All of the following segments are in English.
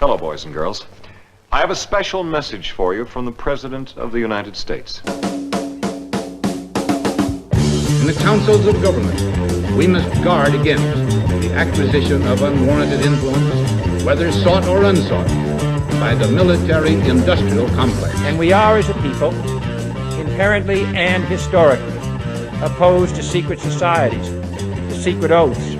Hello, boys and girls. I have a special message for you from the President of the United States. In the councils of government, we must guard against the acquisition of unwarranted influence, whether sought or unsought, by the military-industrial complex. And we are, as a people, inherently and historically opposed to secret societies, to secret oaths,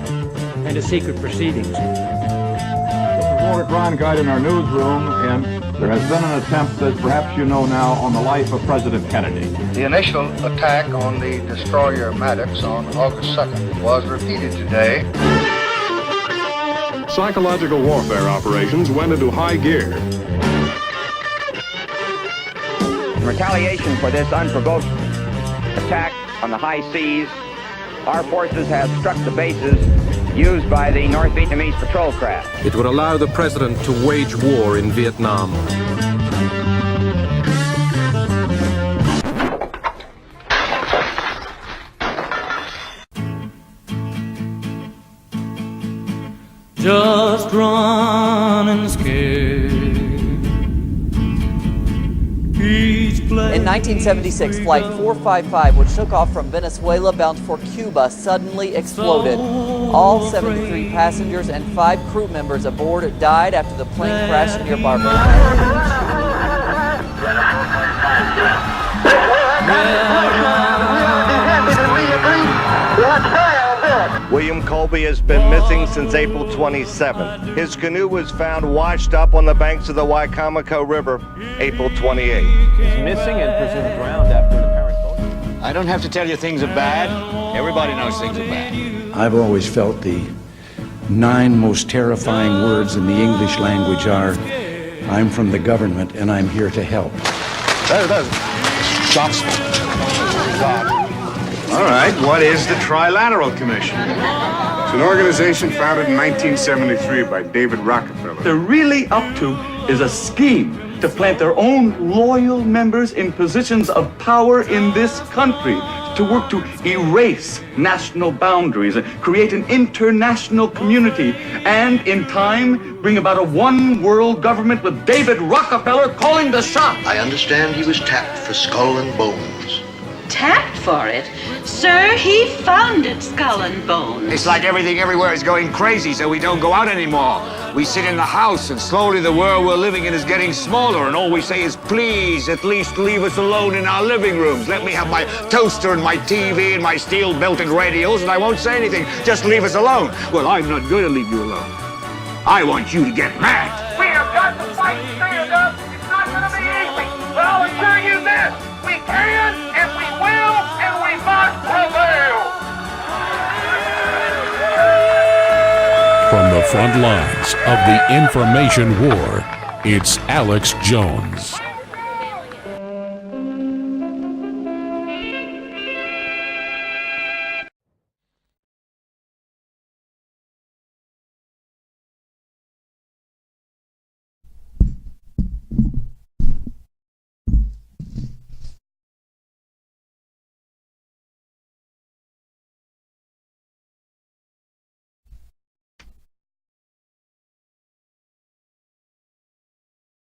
and to secret proceedings. Reporter Ron Guide in our newsroom, and there has been an attempt, as perhaps you know now, on the life of President Kennedy. The initial attack on the destroyer Maddox on August 2nd was repeated today. Psychological warfare operations went into high gear. In retaliation for this unprovoked attack on the high seas, our forces have struck the bases used by the North Vietnamese patrol craft. It would allow the president to wage war in Vietnam. Just running scared. In 1976, Flight 455, which took off from Venezuela bound for Cuba, suddenly exploded. All 73 passengers and 5 crew members aboard died after the plane crashed near Barbados. William Colby has been missing since April 27th. His canoe was found washed up on the banks of the Wicomico River April 28th. He's missing and presumed drowned after an apparent boat. I don't have to tell you things are bad. Everybody knows things are bad. I've always felt the 9 most terrifying words in the English language are, I'm from the government and I'm here to help. All right, what is the Trilateral Commission? It's an organization founded in 1973 by David Rockefeller. They're really up to is a scheme to plant their own loyal members in positions of power in this country, to work to erase national boundaries and create an international community, and in time bring about a one world government with David Rockefeller calling the shots. I understand he was tapped for Skull and Bones. Tapped for it? Sir, he founded Skull and Bones. It's like everything everywhere is going crazy, so we don't go out anymore. We sit in the house, and slowly the world we're living in is getting smaller, and all we say is, please, at least leave us alone in our living rooms. Let me have my toaster and my TV and my steel-belted radios, and I won't say anything. Just leave us alone. Well, I'm not going to leave you alone. I want you to get mad. We have got to fight and stand up. It's not going to be easy, but I'll assure you this. We can, and we will, and we must prevail. From the front lines of the information war, it's Alex Jones.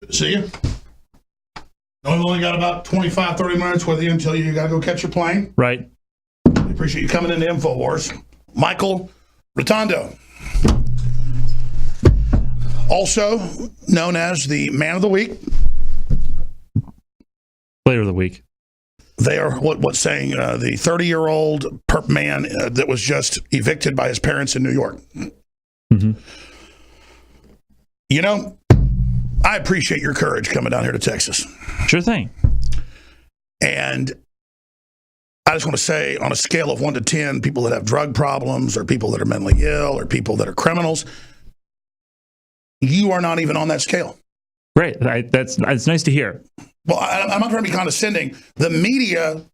Good to see you. We've only got about 25, 30 minutes with you until you got to go catch your plane. Right. We appreciate you coming into Infowars. Michael Rotondo, also known as the Man of the Week. Player of the Week. They are what's saying the 30-year-old perp man that was just evicted by his parents in New York. Mm-hmm. You know, I appreciate your courage coming down here to Texas. Sure thing. And I just want to say, on a scale of 1 to 10, people that have drug problems or people that are mentally ill or people that are criminals, you are not even on that scale. Great. That's nice to hear. Well, I'm not trying to be condescending. The media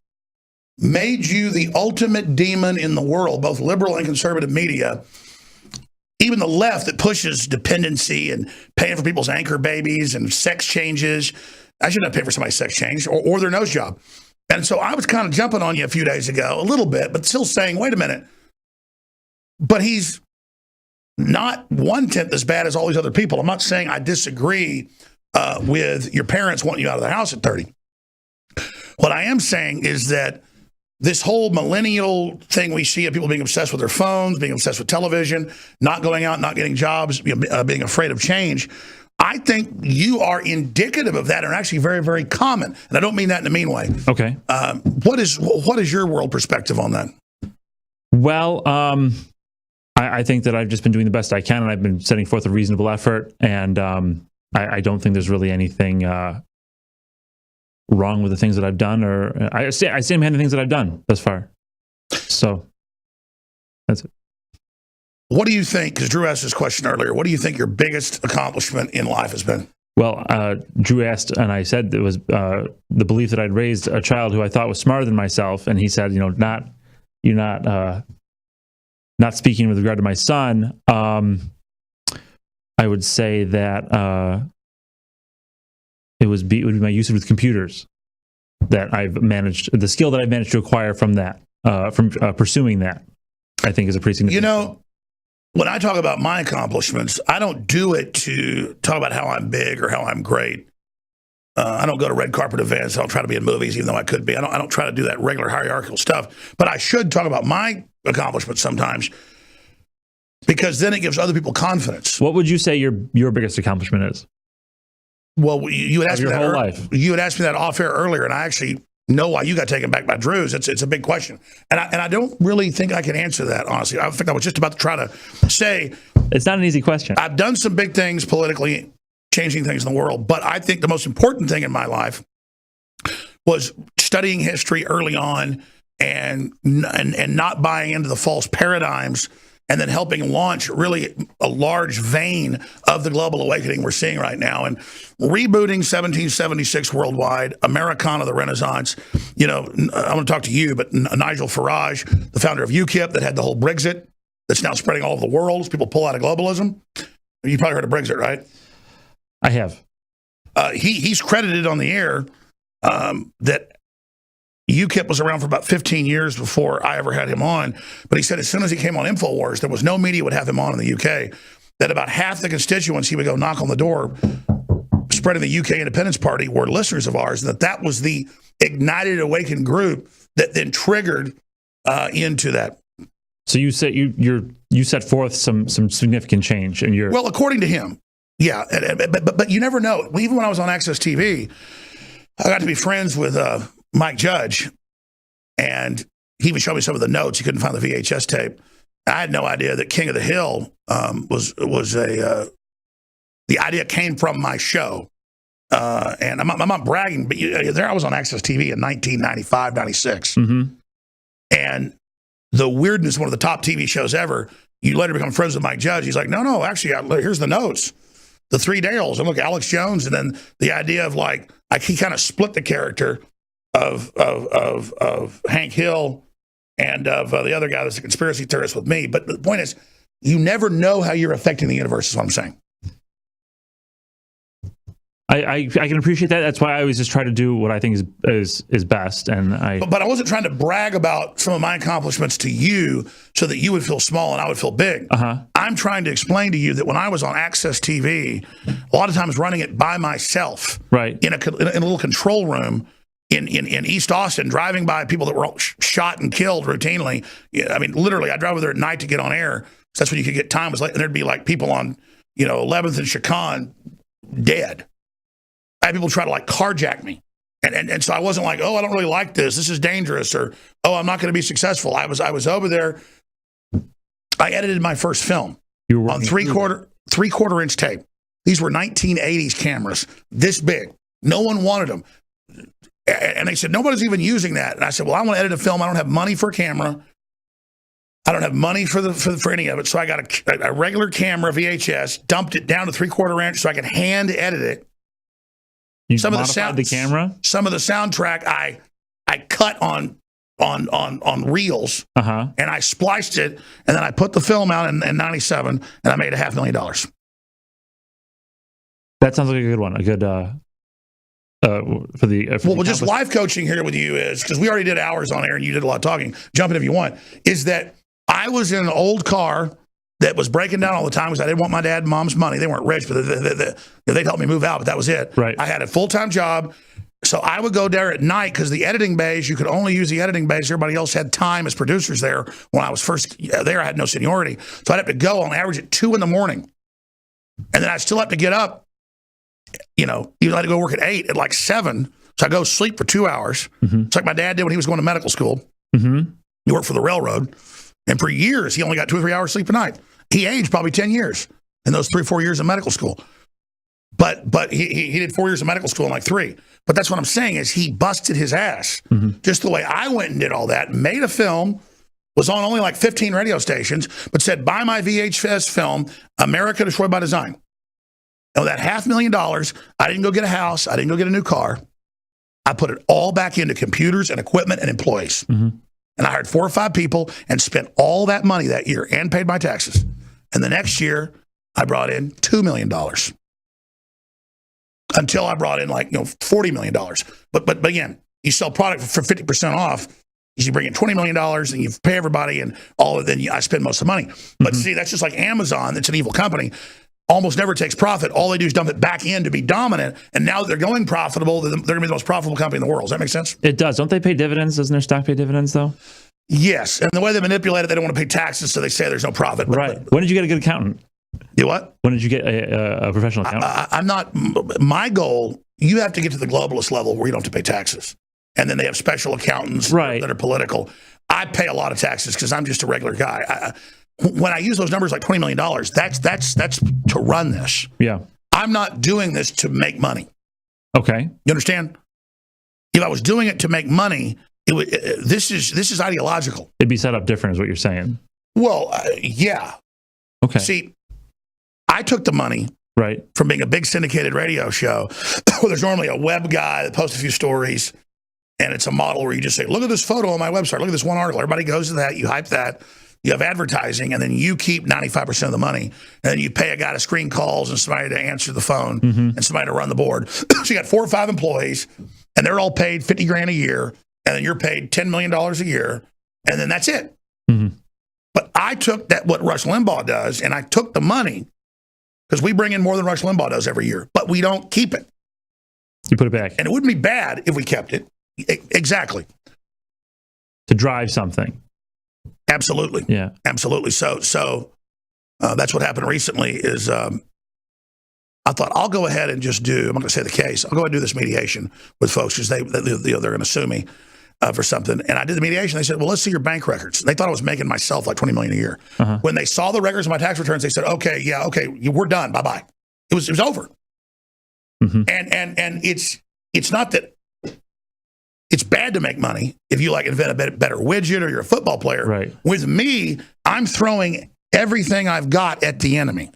made you the ultimate demon in the world, both liberal and conservative media. Even the left that pushes dependency and paying for people's anchor babies and sex changes. I shouldn't have paid for somebody's sex change or their nose job. And so I was kind of jumping on you a few days ago, a little bit, but still saying, wait a minute. But he's not 1/10 as bad as all these other people. I'm not saying I disagree with your parents wanting you out of the house at 30. What I am saying is that this whole millennial thing we see of people being obsessed with their phones, being obsessed with television, not going out, not getting jobs, being afraid of change, I think you are indicative of that and actually very, very common. And I don't mean that in a mean way. Okay. What is your world perspective on that? Well, I think that I've just been doing the best I can, and I've been setting forth a reasonable effort, and I don't think there's really anything wrong with the things that I've done, or I stand behind the things that I've done thus far. So that's it. What do you think, because Drew asked this question earlier, what do you think your biggest accomplishment in life has been? Well, Drew asked, and I said it was the belief that I'd raised a child who I thought was smarter than myself, and he said, you're not speaking with regard to my son. I would say that it would be my use with computers that I've managed, the skill that I've managed to acquire from that, from pursuing that, I think is a pretty significant. When I talk about my accomplishments, I don't do it to talk about how I'm big or how I'm great. I don't go to red carpet events. I don't try to be in movies, even though I could be. I don't try to do that regular hierarchical stuff. But I should talk about my accomplishments sometimes, because then it gives other people confidence. What would you say your biggest accomplishment is? Well, you had asked me your that whole life. You had asked me that off air earlier, and I actually know why you got taken back by Drew's. It's a big question, and I don't really think I can answer that honestly. I think I was just about to try to say it's not an easy question. I've done some big things politically, changing things in the world, but I think the most important thing in my life was studying history early on and not buying into the false paradigms, and then helping launch really a large vein of the global awakening we're seeing right now, and rebooting 1776 worldwide, Americana, the Renaissance. I want to talk to you, but Nigel Farage, the founder of UKIP, that had the whole Brexit, that's now spreading all over the world as people pull out of globalism. You probably heard of Brexit, right? I have. He's credited on the air that UKIP was around for about 15 years before I ever had him on. But he said as soon as he came on Infowars, there was no media would have him on in the UK, that about half the constituents he would go knock on the door spreading the UK Independence Party were listeners of ours, and that was the ignited, awakened group that then triggered into that. So you said you set forth some significant change in your... Well, according to him, yeah. But you never know. Even when I was on Access TV, I got to be friends with Mike Judge, and he even showed me some of the notes. He couldn't find the VHS tape. I had no idea that King of the Hill the idea came from my show. And I'm not bragging, but there I was on Access TV in 1995, 96. Mm-hmm. And the weirdness, one of the top TV shows ever, you later become friends with Mike Judge. He's like, no, actually, here's the notes. The three Dales. And look, Alex Jones. And then the idea of he kind of split the character of Hank Hill and of the other guy that's a conspiracy theorist with me. But the point is, you never know how you're affecting the universe, is what I'm saying. I can appreciate that. That's why I always just try to do what I think is best. But I wasn't trying to brag about some of my accomplishments to you so that you would feel small and I would feel big. I'm trying to explain to you that when I was on Access TV, a lot of times running it by myself, right, in a little control room in East Austin, driving by people that were shot and killed routinely. I mean, literally, I drive over there at night to get on air. So that's when you could get time. And there'd be people on 11th and Chicon dead. I had people try to carjack me. And so I wasn't I don't really like this. This is dangerous. Or, I'm not going to be successful. I was over there. I edited my first film on three-quarter inch tape. These were 1980s cameras, this big. No one wanted them. And they said, nobody's even using that. And I said, well, I want to edit a film. I don't have money for a camera. I don't have money for any of it. So I got a regular camera, VHS, dumped it down to 3/4 inch so I could hand edit it. Some of the camera? Some of the soundtrack I cut on reels, and I spliced it, and then I put the film out in 97, and I made $500,000. That sounds like a good one. A good just life coaching here with you is, because we already did hours on air and you did a lot of talking, jump in if you want, is that I was in an old car that was breaking down all the time because I didn't want my dad and mom's money. They weren't rich, but they'd help me move out, but that was it. Right. I had a full-time job. So I would go there at night because the editing bays, you could only use the editing bays. Everybody else had time as producers there. When I was first there, I had no seniority. So I'd have to go on average at 2 a.m. And then I'd still have to get up, you know, you had to go work at 8 at like 7. So I go sleep for 2 hours. It's like my dad did when he was going to medical school. He worked for the railroad. And for years, he only got 2 or 3 hours sleep a night. He aged probably 10 years in those 3 or 4 years of medical school. But he did 4 years of medical school in like 3. But that's what I'm saying is he busted his ass. Just the way I went and did all that, made a film, was on only like 15 radio stations, but said, buy my VHS film, America Destroyed by Design. And that $500,000, I didn't go get a house. I didn't go get a new car. I put it all back into computers and equipment and employees. And I hired 4 or 5 people and spent all that money that year and paid my taxes. And the next year, I brought in $2 million. Until I brought in like, $40 million. But again, you sell product for 50% off, you bring in $20 million and you pay everybody and all of then I spend most of the money. But see, that's just like Amazon, that's an evil company, almost never takes profit. All they do is dump it back in to be dominant. And now that they're going profitable, they're going to be the most profitable company in the world. Does that make sense? It does. Don't they pay dividends? Doesn't their stock pay dividends though? Yes. And the way they manipulate it, they don't want to pay taxes, so they say there's no profit. Right. When did you get a good accountant? You what? When did you get a professional accountant? I'm not, my goal, you have to get to the globalist level where you don't have to pay taxes. And then they have special accountants that are political. I pay a lot of taxes because I'm just a regular guy. When I use those numbers like $20 million, that's to run this. Yeah. I'm not doing this to make money. Okay. You understand? If I was doing it to make money, this is ideological. It'd be set up different is what you're saying. Well, yeah. Okay. See, I took the money from being a big syndicated radio show where there's normally a web guy that posts a few stories, and it's a model where you just say, look at this photo on my website, look at this one article. Everybody goes to that, you hype that, you have advertising, and then you keep 95% of the money, and then you pay a guy to screen calls and somebody to answer the phone and somebody to run the board. So you got 4 or 5 employees, and they're all paid $50,000 a year, and then you're paid $10 million a year, and then that's it. But I took that, what Rush Limbaugh does, and I took the money, because we bring in more than Rush Limbaugh does every year, but we don't keep it. You put it back. And it wouldn't be bad if we kept it. Exactly. To drive something. Absolutely. Yeah. Absolutely. So that's what happened recently is I thought I'll go ahead and just do, I'm not going to say the case, I'll go ahead and do this mediation with folks because they're going to sue me for something. And I did the mediation. They said, well, let's see your bank records. They thought I was making myself like $20 million a year. When they saw the records of my tax returns, they said, okay, we're done. Bye-bye. It was over. And it's not that it's bad to make money if you like invent a better widget or you're a football player. Right. With me, I'm throwing everything I've got at the enemy.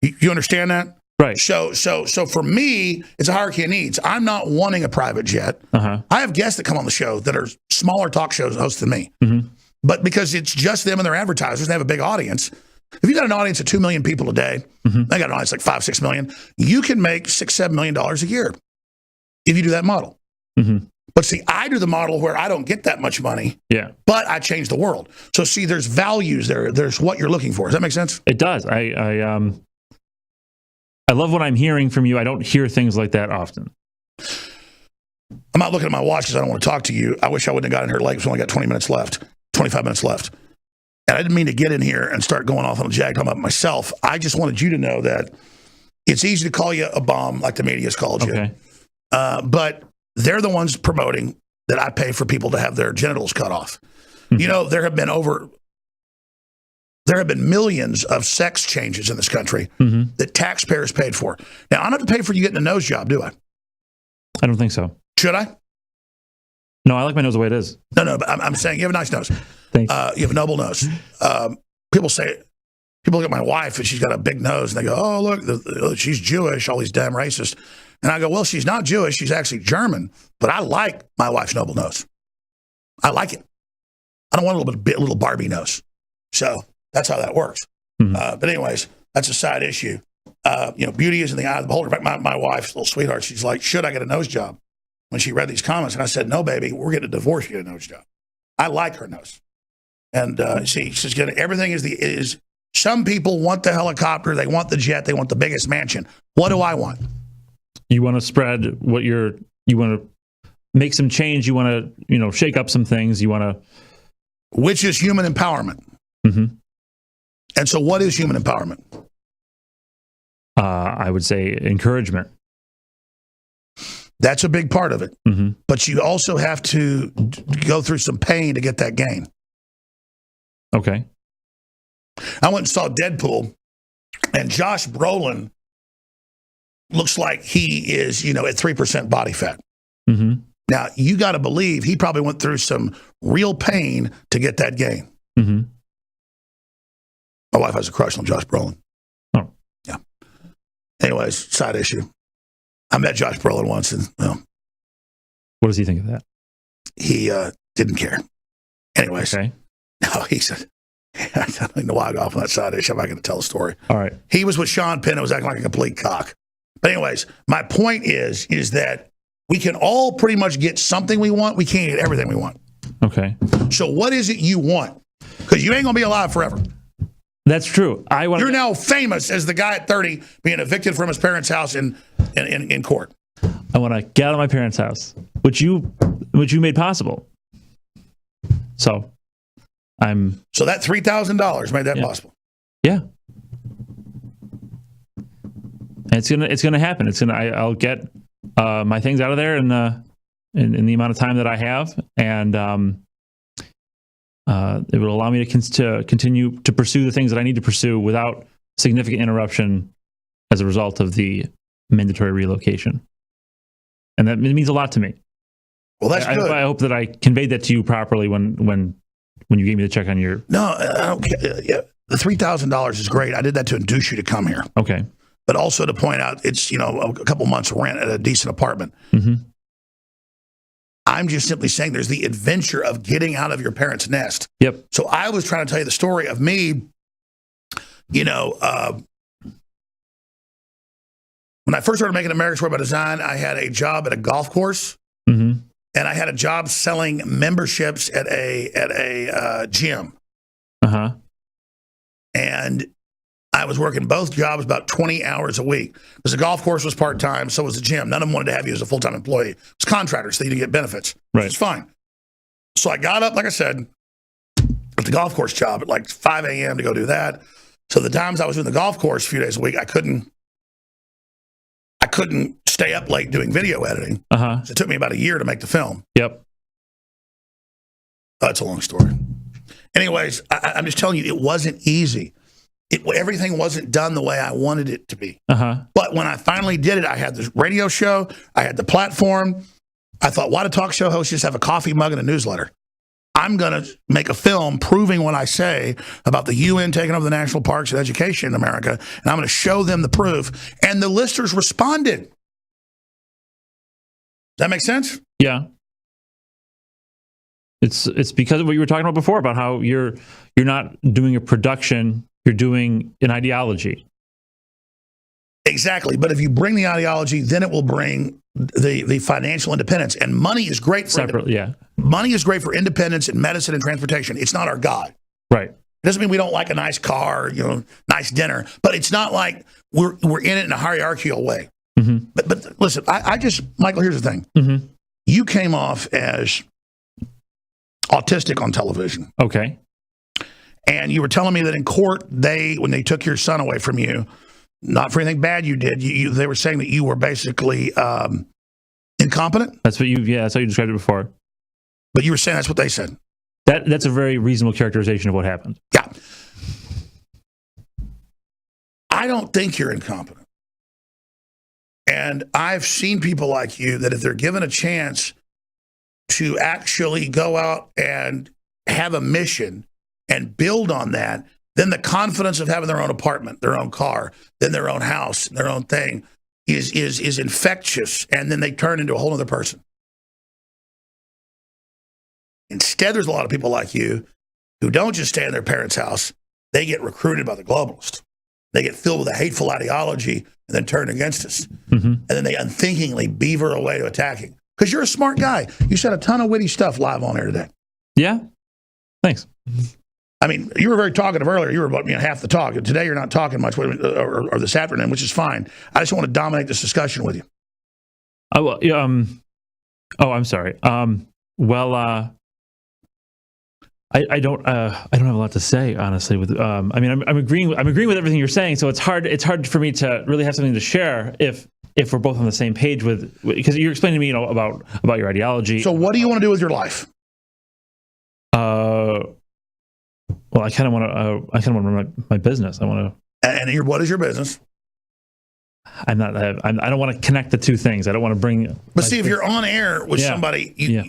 You understand that? Right. So for me, it's a hierarchy of needs. I'm not wanting a private jet. I have guests that come on the show that are smaller talk shows hosts than me. But because it's just them and their advertisers, they have a big audience. If you got an audience of 2 million people a day, they got an audience like 5-6 million, you can make $6-7 million a year if you do that model. But see, I do the model where I don't get that much money, but I change the world. So see, there's values there. There's what you're looking for. Does that make sense? It does. I love what I'm hearing from you. I don't hear things like that often. I'm not looking at my watch because I don't want to talk to you. I wish I wouldn't have gotten here late because we only got 25 minutes left. And I didn't mean to get in here and start going off on a jag talking about myself. I just wanted you to know that it's easy to call you a bomb like the media's called you. But they're the ones promoting that I pay for people to have their genitals cut off. You know, there have been millions of sex changes in this country that taxpayers paid for. Now, I don't have to pay for you getting a nose job, do I? I don't think so. Should I? No, I like my nose the way it is. No, but I'm saying you have a nice nose. Thanks. You have a noble nose. People look at my wife and she's got a big nose and they go, oh, look, she's Jewish, all these damn racists. And I go, well, she's not Jewish. She's actually German. But I like my wife's noble nose. I like it. I don't want a little Barbie nose. So that's how that works. But anyways, that's a side issue. Beauty is in the eye of the beholder. In fact, my wife's little sweetheart, she's like, should I get a nose job? When she read these comments, and I said, no, baby, we're getting a divorce, you get a nose job. I like her nose. And see, she's gonna. Everything is. Some people want the helicopter, they want the jet, they want the biggest mansion. What do I want? You want to spread what you want to make some change. You want to, shake up some things. You want to, which is human empowerment. Mm-hmm. And so, what is human empowerment? I would say encouragement. That's a big part of it. Mm-hmm. But you also have to go through some pain to get that gain. Okay. I went and saw Deadpool, and Josh Brolin looks like he is, at 3% body fat. Mm-hmm. Now, you got to believe he probably went through some real pain to get that gain. Mm-hmm. My wife has a crush on Josh Brolin. Oh. Yeah. Anyways, side issue. I met Josh Brolin once, and what does he think of that? He didn't care. Anyways. Okay. No, he said, I don't know why I got off on that side issue. I'm not going to tell the story. All right. He was with Sean Penn and was acting like a complete cock. But anyways, my point is that we can all pretty much get something we want. We can't get everything we want. Okay. So what is it you want? Because you ain't going to be alive forever. That's true. You're now famous as the guy at 30 being evicted from his parents' house in court. I want to get out of my parents' house, which you made possible. So that $3,000 made that possible. Yeah. And it's gonna happen. I'll get my things out of there in the amount of time that I have, and it will allow me to continue to pursue the things that I need to pursue without significant interruption as a result of the mandatory relocation. And that means a lot to me. Well, that's good. I hope that I conveyed that to you properly when you gave me the check on your... No, I don't care. Yeah, the $3,000 is great. I did that to induce you to come here. Okay. But also to point out it's, a couple months rent at a decent apartment. Mm-hmm. I'm just simply saying there's the adventure of getting out of your parents' nest. Yep. So I was trying to tell you the story of me, when I first started making American Story by Design, I had a job at a golf course. Mm-hmm. And I had a job selling memberships at a gym. Uh-huh. And I was working both jobs about 20 hours a week. Because the golf course was part-time, so was the gym. None of them wanted to have you as a full-time employee. It was contractors, so you didn't get benefits. Right. It's fine. So I got up, like I said, at the golf course job at like 5 a.m. to go do that. So the times I was doing the golf course a few days a week, I couldn't stay up late doing video editing. Uh-huh. So it took me about a year to make the film. Yep. That's a long story. Anyways, I'm just telling you, it wasn't easy. Everything wasn't done the way I wanted it to be. Uh-huh. But when I finally did it, I had this radio show. I had the platform. I thought, why do talk show hosts just have a coffee mug and a newsletter? I'm going to make a film proving what I say about the UN taking over the national parks and education in America, and I'm going to show them the proof. And the listeners responded. Does that make sense? Yeah. It's because of what you were talking about before, about how you're not doing a production, you're doing an ideology. Exactly. But if you bring the ideology, then it will bring the financial independence. And money is great for money is great for independence in medicine and transportation. It's not our God. Right. It doesn't mean we don't like a nice car, nice dinner, but it's not like we're in it in a hierarchical way. Mm-hmm. But listen, Michael, here's the thing. Mm-hmm. You came off as autistic on television. Okay. And you were telling me that in court, when they took your son away from you, not for anything bad you did, they were saying that you were basically incompetent. That's how you described it before. But you were saying that's what they said. That's a very reasonable characterization of what happened. Yeah. I don't think you're incompetent. And I've seen people like you that if they're given a chance to actually go out and have a mission and build on that, then the confidence of having their own apartment, their own car, then their own house, their own thing is infectious. And then they turn into a whole other person. Instead, there's a lot of people like you who don't just stay in their parents' house. They get recruited by the globalists. They get filled with a hateful ideology and then turn against us. Mm-hmm. And then they unthinkingly beaver away to attacking. Because you're a smart guy. You said a ton of witty stuff live on air today. Yeah. Thanks. I mean, you were very talkative earlier. You were about half the talk. Today, you're not talking much, or this afternoon, which is fine. I just want to dominate this discussion with you. Oh, I'm sorry. I don't have a lot to say, honestly. With I'm agreeing with everything you're saying. So it's hard for me to really have something to share if we're both on the same page because you're explaining to me, about your ideology. So what do you want to do with your life? Well, I kind of want to run my business. I want to. And what is your business? I don't want to connect the two things. I don't want to bring. But see, if you're on air with somebody, you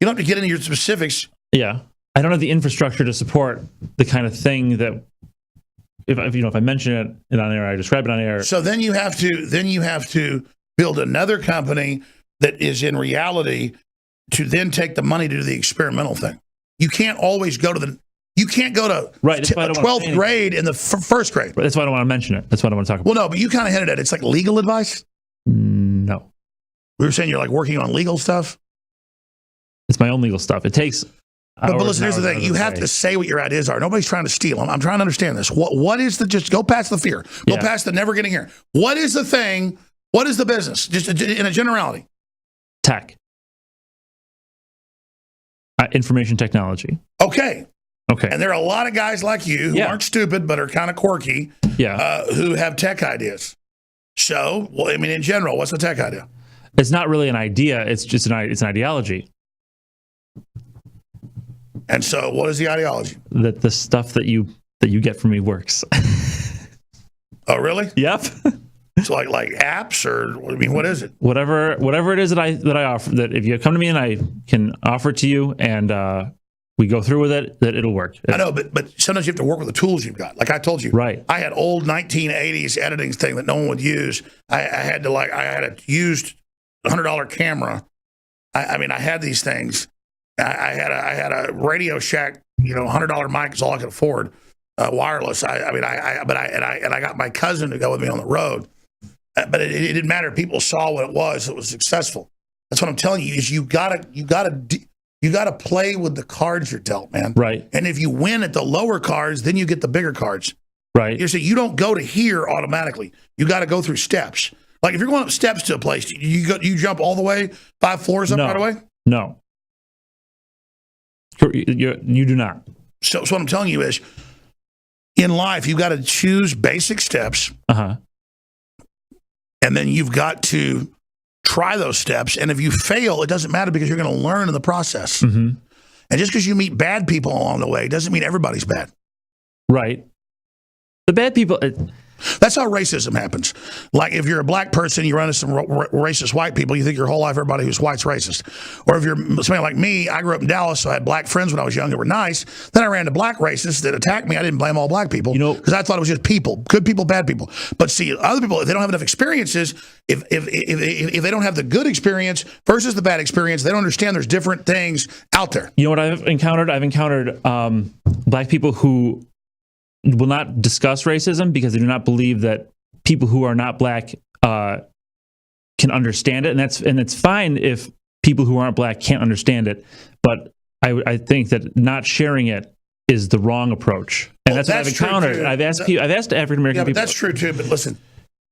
don't have to get into your specifics. Yeah, I don't have the infrastructure to support the kind of thing that if I mention it on air, I describe it on air. So then you have to build another company that is in reality to then take the money to do the experimental thing. You can't always go to You can't go to 12th grade in the first grade. That's why I don't want to mention it. That's why I don't want to talk about it. Well, no, but you kind of hinted at it. It's like legal advice? No. We were saying you're like working on legal stuff? It's my own legal stuff. It takes But listen, here's the thing. You have to say what your ideas are. Nobody's trying to steal them. I'm trying to understand this. What is just go past the fear. Go past the never getting here. What is the thing? What is the business? Just in a generality. Tech. Information technology. Okay. Okay. And there are a lot of guys like you who aren't stupid but are kind of quirky who have tech ideas. So, in general, what's the tech idea? It's not really an idea. It's just it's an ideology. And so, what is the ideology? That the stuff that you get from me works. Oh, really? Yep. So, like apps, or what is it? Whatever it is that I offer. That if you come to me and I can offer it to you, and we go through with it, that it'll work. I know, but sometimes you have to work with the tools you've got. Like I told you, right? I had old 1980s editing thing that no one would use. I had a used $100 camera. I had these things. I had a Radio Shack, $100 mic is all I could afford, wireless. I got my cousin to go with me on the road, but it didn't matter. People saw what it was successful. That's what I'm telling you. Is you gotta play with the cards you're dealt, man. Right. And if you win at the lower cards, then you get the bigger cards. Right. You don't go to here automatically. You got to go through steps. Like if you're going up steps to a place, you jump all the way 5 floors up right away? No. You do not. So what I'm telling you is, in life, you've got to choose basic steps. Uh-huh. And then you've got to try those steps. And if you fail, it doesn't matter because you're going to learn in the process. Mm-hmm. And just because you meet bad people along the way doesn't mean everybody's bad. Right. The bad people... That's how racism happens. Like if you're a black person, you run into some racist white people, you think your whole life everybody who's white's racist. Or if you're somebody like me, I grew up in Dallas, so I had black friends when I was young that were nice. Then I ran into black racists that attacked me. I didn't blame all black people because I thought it was just people, good people, bad people. But see, other people, if they don't have enough experiences, if they don't have the good experience versus the bad experience, they don't understand there's different things out there. You know what I've encountered? I've encountered black people who will not discuss racism because they do not believe that people who are not black can understand it, and it's fine if people who aren't black can't understand it. But I think that not sharing it is the wrong approach, and that's what I've encountered. I've asked African American people. That's true too. But listen,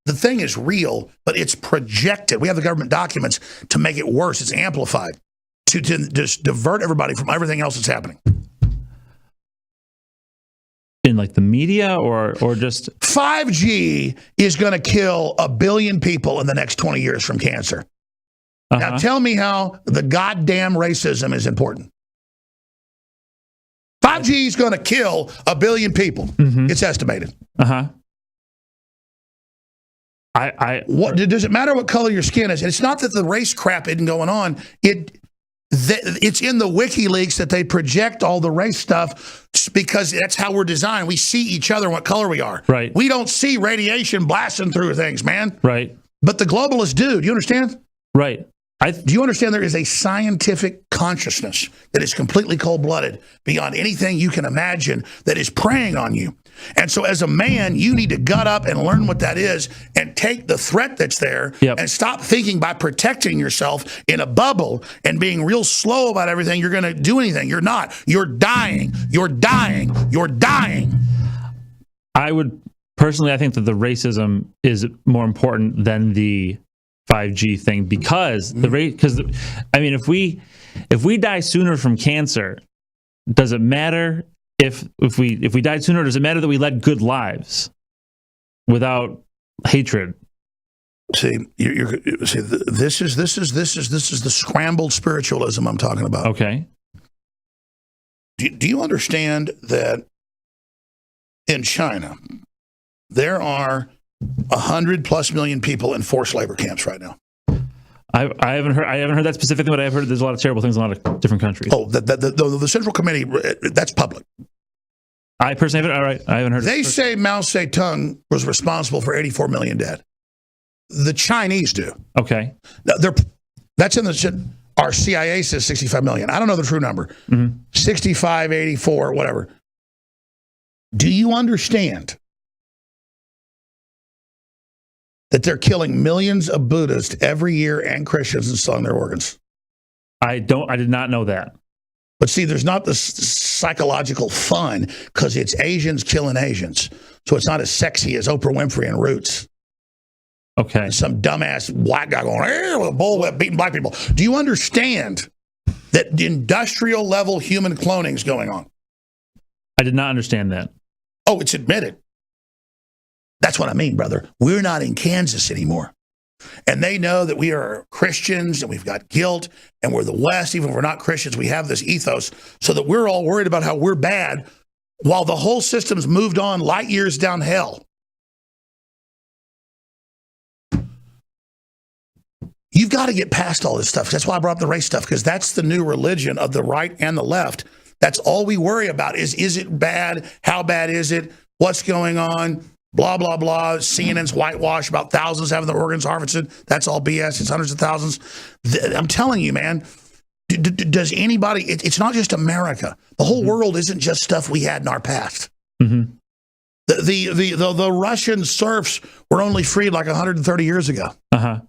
the thing is real, but it's projected. We have the government documents to make it worse. It's amplified to just divert everybody from everything else that's happening. In like the media or just 5G is going to kill 1 billion people in the next 20 years from cancer. Now tell me how the goddamn racism is important. 5G is going to kill 1 billion people. Mm-hmm. It's estimated. What does it matter what color your skin is? And it's not that the race crap isn't going on. It's in the WikiLeaks that they project all the race stuff because that's how we're designed. We see each other what color we are. Right. We don't see radiation blasting through things, man. Right. But the globalists do. Do you understand? Right. Do you understand there is a scientific consciousness that is completely cold-blooded beyond anything you can imagine that is preying on you? And so as a man, you need to gut up and learn what that is and take the threat that's there and stop thinking by protecting yourself in a bubble and being real slow about everything you're going to do anything. You're not. You're dying. You're dying. You're dying. I think that the racism is more important than the 5G thing because if we die sooner from cancer, does it matter if we died sooner? Does it matter that we led good lives without hatred? See, this is the scrambled spiritualism I'm talking about. Okay. Do you understand that in China there are 100+ million people in forced labor camps right now? I haven't heard that specifically, but I've heard there's a lot of terrible things in a lot of different countries. Oh, the Central Committee, that's public. I personally haven't heard. They say Mao Zedong was responsible for 84 million dead. The Chinese do. Okay. That's in the. Our CIA says 65 million. I don't know the true number. 65, 84, whatever. Do you understand that they're killing millions of Buddhists every year and Christians and selling their organs? I did not know that. But see, there's not this psychological fun because it's Asians killing Asians. So it's not as sexy as Oprah Winfrey and Roots. Okay. And some dumbass black guy going, hey, with a bullwhip beating black people. Do you understand that industrial level human cloning is going on? I did not understand that. Oh, it's admitted. That's what I mean, brother. We're not in Kansas anymore. And they know that we are Christians and we've got guilt and we're the West. Even if we're not Christians, we have this ethos so that we're all worried about how we're bad while the whole system's moved on light years down hell. You've got to get past all this stuff. That's why I brought up the race stuff, because that's the new religion of the right and the left. That's all we worry about is it bad? How bad is it? What's going on? Blah, blah, blah. CNN's whitewash about thousands having their organs harvested. That's all BS. It's hundreds of thousands. I'm telling you, man, does anybody, it's not just America. The whole world isn't just stuff we had in our past. Mm-hmm. The Russian serfs were only freed like 130 years ago. Uh-huh.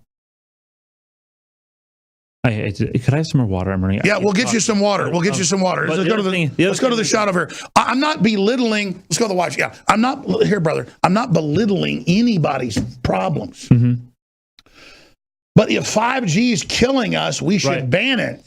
Could I have some more water? I'm running out. Yeah, we'll get you some water. We'll get you some water. Let's go to the shot over here. I'm not belittling. Let's go to the watch. Yeah, I'm not here, brother. I'm not belittling anybody's problems. Mm-hmm. But if 5G is killing us, we should ban it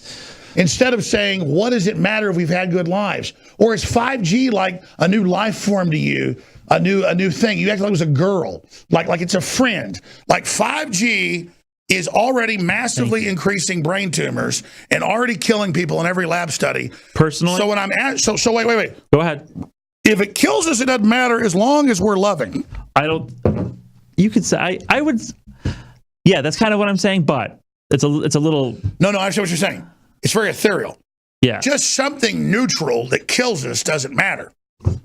instead of saying, "What does it matter if we've had good lives?" Or is 5G like a new life form to you? A new thing. You act like it was a girl, like it's a friend. Like 5G is already massively increasing brain tumors and already killing people in every lab study. Personally, so when I'm at, so wait. Go ahead. If it kills us, it doesn't matter as long as we're loving. You could say I would. Yeah, that's kind of what I'm saying, but it's a little. No, I understand what you're saying. It's very ethereal. Yeah. Just something neutral that kills us doesn't matter.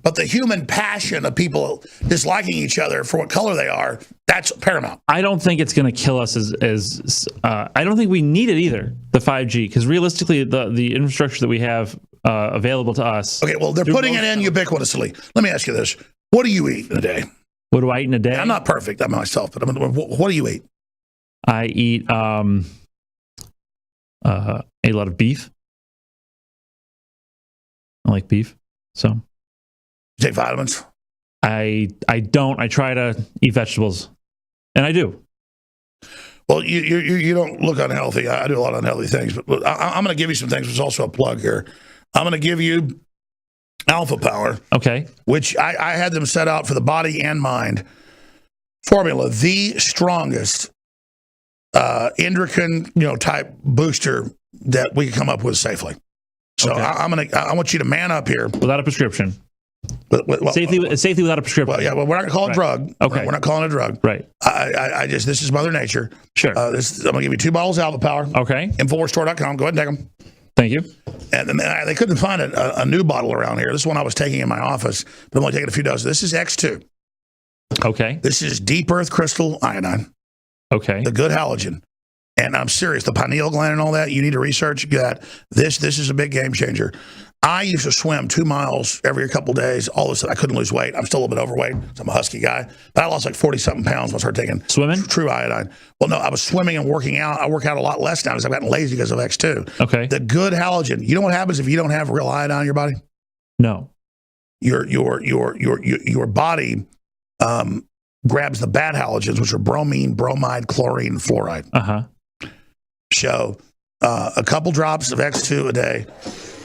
But the human passion of people disliking each other for what color they are, that's paramount. I don't think it's going to kill us as I don't think we need it either, the 5G, because realistically, the infrastructure that we have available to us. Okay, well, they're putting it in ubiquitously. Let me ask you this. What do you eat in a day? What do I eat in a day? I'm not perfect, I'm myself, but what do you eat? I eat a lot of beef. I like beef, so. Take vitamins? I don't. I try to eat vegetables, and I do. Well, you don't look unhealthy. I do a lot of unhealthy things, but I'm going to give you some things. There's also a plug here. I'm going to give you Alpha Power. Okay. Which I had them set out for the body and mind formula, the strongest endocrine type booster that we can come up with safely. So okay. I want you to man up here without a prescription. Safely without a prescription. Well, we're not going to call it a drug. Okay. We're not calling it a drug. Right. This is Mother Nature. Sure. I'm going to give you 2 bottles of Alpha Power. Okay. Infowarstore.com. Go ahead and take them. Thank you. And they couldn't find a new bottle around here. This is one I was taking in my office, but I'm only taking a few doses. This is X2. Okay. This is deep earth crystal iodine. Okay. The good halogen. And I'm serious, the pineal gland and all that, you need to research that. This is a big game changer. I used to swim 2 miles every couple days. All of a sudden, I couldn't lose weight. I'm still a little bit overweight. So I'm a husky guy. But I lost like 40-something pounds once I started taking true iodine. Well, no, I was swimming and working out. I work out a lot less now because I've gotten lazy because of X2. Okay. The good halogen. You know what happens if you don't have real iodine in your body? No. Your body grabs the bad halogens, which are bromine, bromide, chlorine, and fluoride. Uh-huh. So a couple drops of X2 a day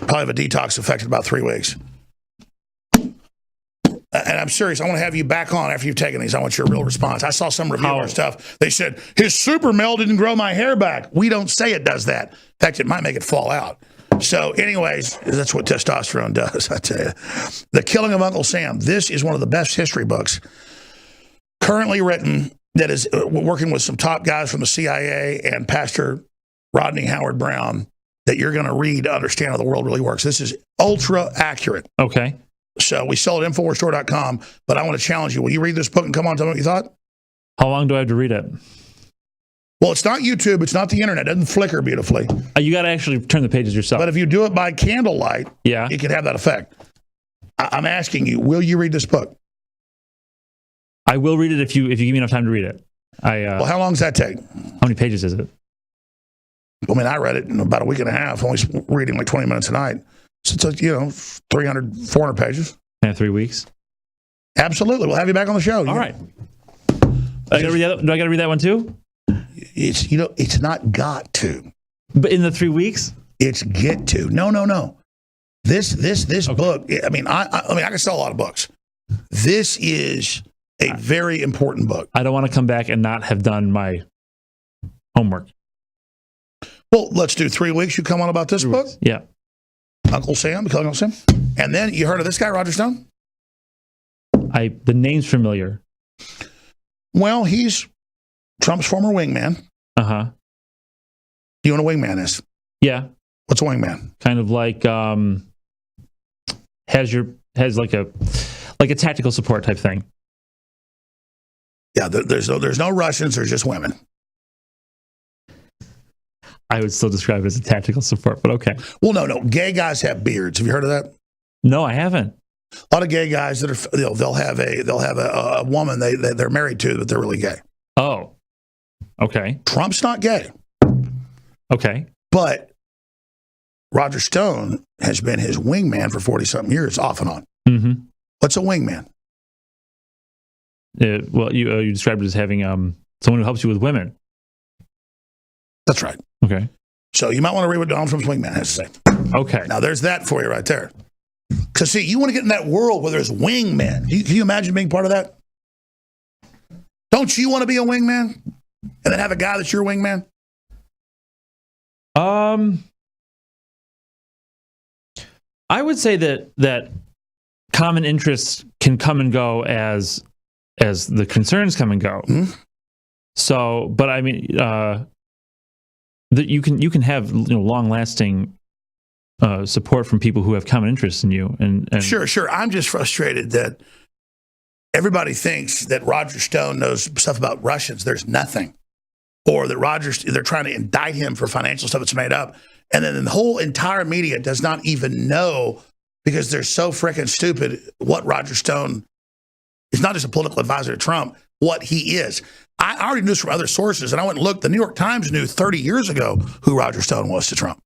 probably have a detox effect in about 3 weeks. And I'm serious. I want to have you back on after you've taken these. I want your real response. I saw some reviewer stuff. They said, his super male didn't grow my hair back. We don't say it does that. In fact, it might make it fall out. So anyways, that's what testosterone does, I tell you. The Killing of Uncle Sam. This is one of the best history books currently written that is working with some top guys from the CIA and Pastor Rodney Howard Brown that you're going to read to understand how the world really works. This is ultra accurate. Okay. So we sell it at InfoWarsStore.com, but I want to challenge you. Will you read this book and come on and tell me what you thought? How long do I have to read it? Well, it's not YouTube. It's not the internet. It doesn't flicker beautifully. You got to actually turn the pages yourself. But if you do it by candlelight, yeah, it can have that effect. I'm asking you, will you read this book? I will read it if you give me enough time to read it. Well, how long does that take? How many pages is it? I mean, I read it in about a week and a half, only reading like 20 minutes a night. So it's 300, 400 pages. And 3 weeks? Absolutely. We'll have you back on the show. All right. Do I got to read that one too? It's not got to. But in the 3 weeks? It's get to. No. This book, I mean, I can sell a lot of books. This is a very important book. I don't want to come back and not have done my homework. Well, let's do 3 weeks. You come on about this book? Yeah. Uncle Sam, Killing Uncle Sam. And then you heard of this guy, Roger Stone? The name's familiar. Well, he's Trump's former wingman. Uh-huh. Do you know what a wingman is? Yeah. What's a wingman? Kind of like has like a tactical support type thing. Yeah, there's no Russians, there's just women. I would still describe it as a tactical support, but okay. Well, no. Gay guys have beards. Have you heard of that? No, I haven't. A lot of gay guys that are they'll have a woman they're married to, but they're really gay. Oh, okay. Trump's not gay. Okay, but Roger Stone has been his wingman for 40-something years, off and on. Mm-hmm. What's a wingman? Well, you described it as having someone who helps you with women. That's right. Okay. So you might want to read what Donald Trump's wingman has to say. Okay. Now there's that for you right there. Because see, you want to get in that world where there's wingmen. Can you imagine being part of that? Don't you want to be a wingman and then have a guy that's your wingman? I would say that common interests can come and go as the concerns come and go. Mm-hmm. So, but I mean, that you can have long lasting support from people who have common interests in you. And Sure. I'm just frustrated that everybody thinks that Roger Stone knows stuff about Russians. There's nothing. Or that they're trying to indict him for financial stuff that's made up. And then the whole entire media does not even know, because they're so freaking stupid, what Roger Stone is. Not just a political advisor to Trump, what he is. I already knew this from other sources, and I went and looked. The New York Times knew 30 years ago who Roger Stone was to Trump.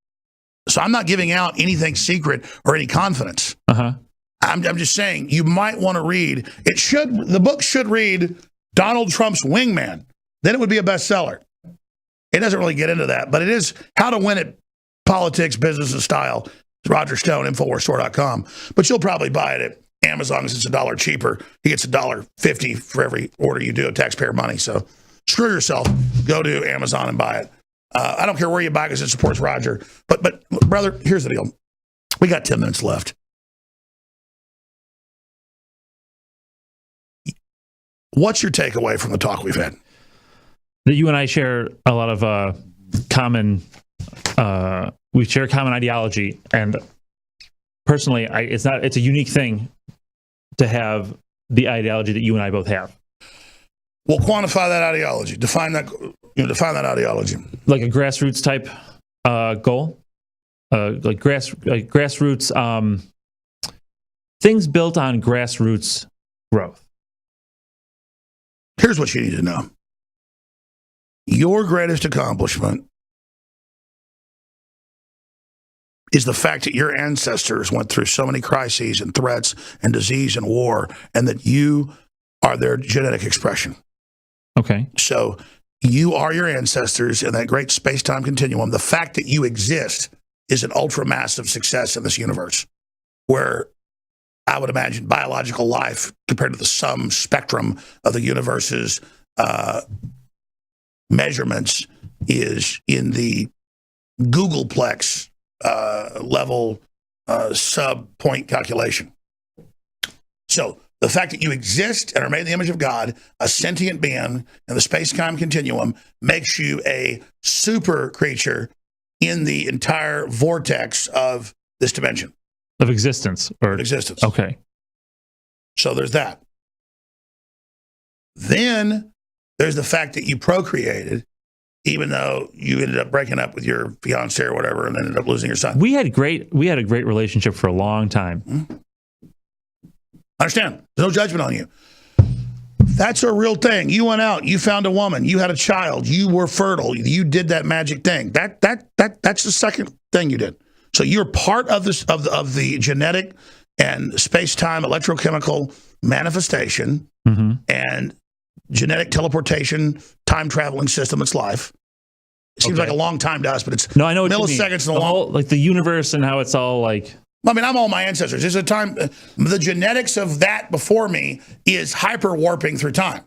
So I'm not giving out anything secret or any confidence. Uh-huh. I'm just saying you might want to read. The book should read Donald Trump's Wingman. Then it would be a bestseller. It doesn't really get into that, but it is How to Win at Politics, Business, and Style. Roger Stone, InfoWarsStore.com. But you'll probably buy it at Amazon because it's $1 cheaper. He gets $1.50 for every order you do of taxpayer money. So screw yourself. Go to Amazon and buy it. I don't care where you buy it because it supports Roger. But brother, here's the deal. We got 10 minutes left. What's your takeaway from the talk we've had? That you and I share a lot of common. We share common ideology, and personally, it's a unique thing to have the ideology that you and I both have. Well, quantify that ideology. Define that. You know, define that ideology. Like a grassroots type goal, like grassroots things built on grassroots growth. Here's what you need to know. Your greatest accomplishment is the fact that your ancestors went through so many crises and threats and disease and war, and that you are their genetic expression. Okay. So you are your ancestors in that great space-time continuum. The fact that you exist is an ultra-massive success in this universe, where I would imagine biological life, compared to the sum spectrum of the universe's measurements, is in the Googleplex level sub-point calculation. So the fact that you exist and are made in the image of God, a sentient being in the space-time continuum, makes you a super creature in the entire vortex of this dimension. Of existence. Or existence. Okay. So there's that. Then there's the fact that you procreated, even though you ended up breaking up with your fiance or whatever, and ended up losing your son. We had a great relationship for a long time. Mm-hmm. Understand? There's no judgment on you. That's a real thing. You went out, you found a woman, you had a child, you were fertile, you did that magic thing. That's the second thing you did. So you're part of this of the genetic and space-time electrochemical manifestation and genetic teleportation, time traveling system. It's life. It seems like a long time to us, but it's I know what milliseconds you mean. in the whole, like the universe and how it's all like. I mean, I'm all my ancestors. There's a time, the genetics of that before me is hyper warping through time.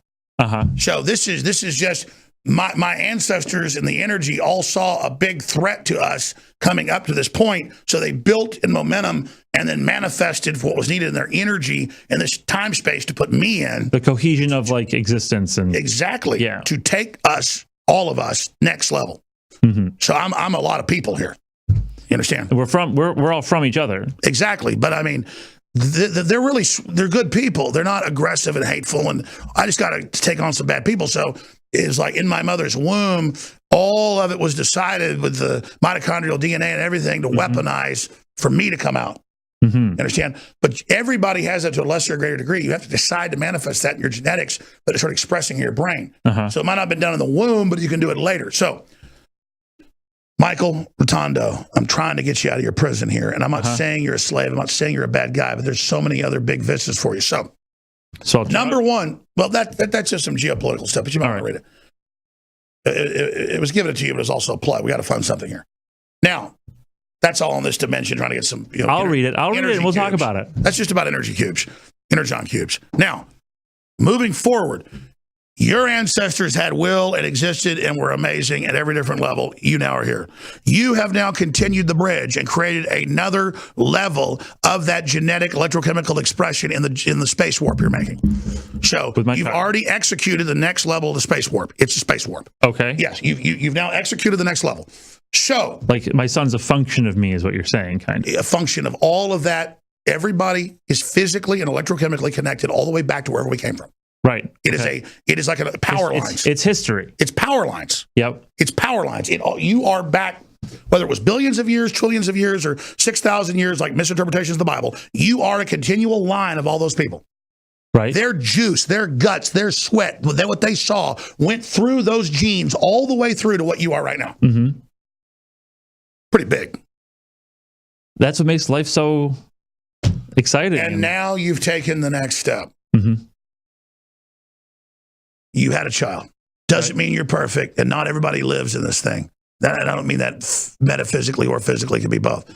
So this is just my ancestors and the energy all saw a big threat to us coming up to this point. So they built in momentum and then manifested what was needed in their energy in this time space to put me in. The cohesion of like existence and exactly to take us, all of us, next level. So I'm a lot of people here. You understand? We're all from each other. Exactly. But I mean, they're good people. They're not aggressive and hateful. And I just got to take on some bad people. So it's like in my mother's womb, all of it was decided with the mitochondrial DNA and everything to weaponize for me to come out. You understand? But everybody has that to a lesser or greater degree. You have to decide to manifest that in your genetics, but it's sort of expressing in your brain. So it might not have been done in the womb, but you can do it later. So Michael Rotondo, I'm trying to get you out of your prison here. And I'm not saying you're a slave. I'm not saying you're a bad guy, but there's so many other big vistas for you. So number one, well, that's just some geopolitical stuff, but you might want to read it. It was given to you, but it's also a plug. We got to fund something here. Now, that's all in this dimension, trying to get some. I'll read it. I'll read it and we'll talk about it. That's just about energy cubes, energon cubes. Now, moving forward, your ancestors had will and existed and were amazing at every different level. You now are here. You have now continued the bridge and created another level of that genetic electrochemical expression in the space warp you're making. So you've already executed the next level of the space warp. It's a space warp. Okay. Yes, you've now executed the next level. So like my son's a function of me is what you're saying, kind of. A function of all of that. Everybody is physically and electrochemically connected all the way back to wherever we came from. Right. It is like a power lines. It's history. It's power lines. Yep. It's power lines. You are back, whether it was billions of years, trillions of years, or 6,000 years, like misinterpretations of the Bible. You are a continual line of all those people. Right. Their juice, their guts, their sweat, what they saw went through those genes all the way through to what you are right now. Pretty big. That's what makes life so exciting. And now you've taken the next step. You had a child. Doesn't mean you're perfect, and not everybody lives in this thing. I don't mean that metaphysically or physically, it can be both.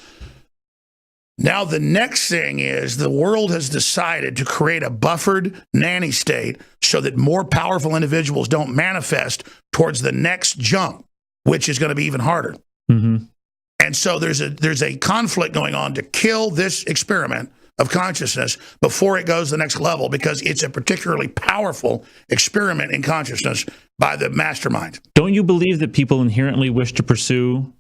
Now, the next thing is the world has decided to create a buffered nanny state so that more powerful individuals don't manifest towards the next jump, which is going to be even harder. And so there's a conflict going on to kill this experiment of consciousness before it goes to the next level, because it's a particularly powerful experiment in consciousness by the mastermind. Don't you believe that people inherently wish to pursue,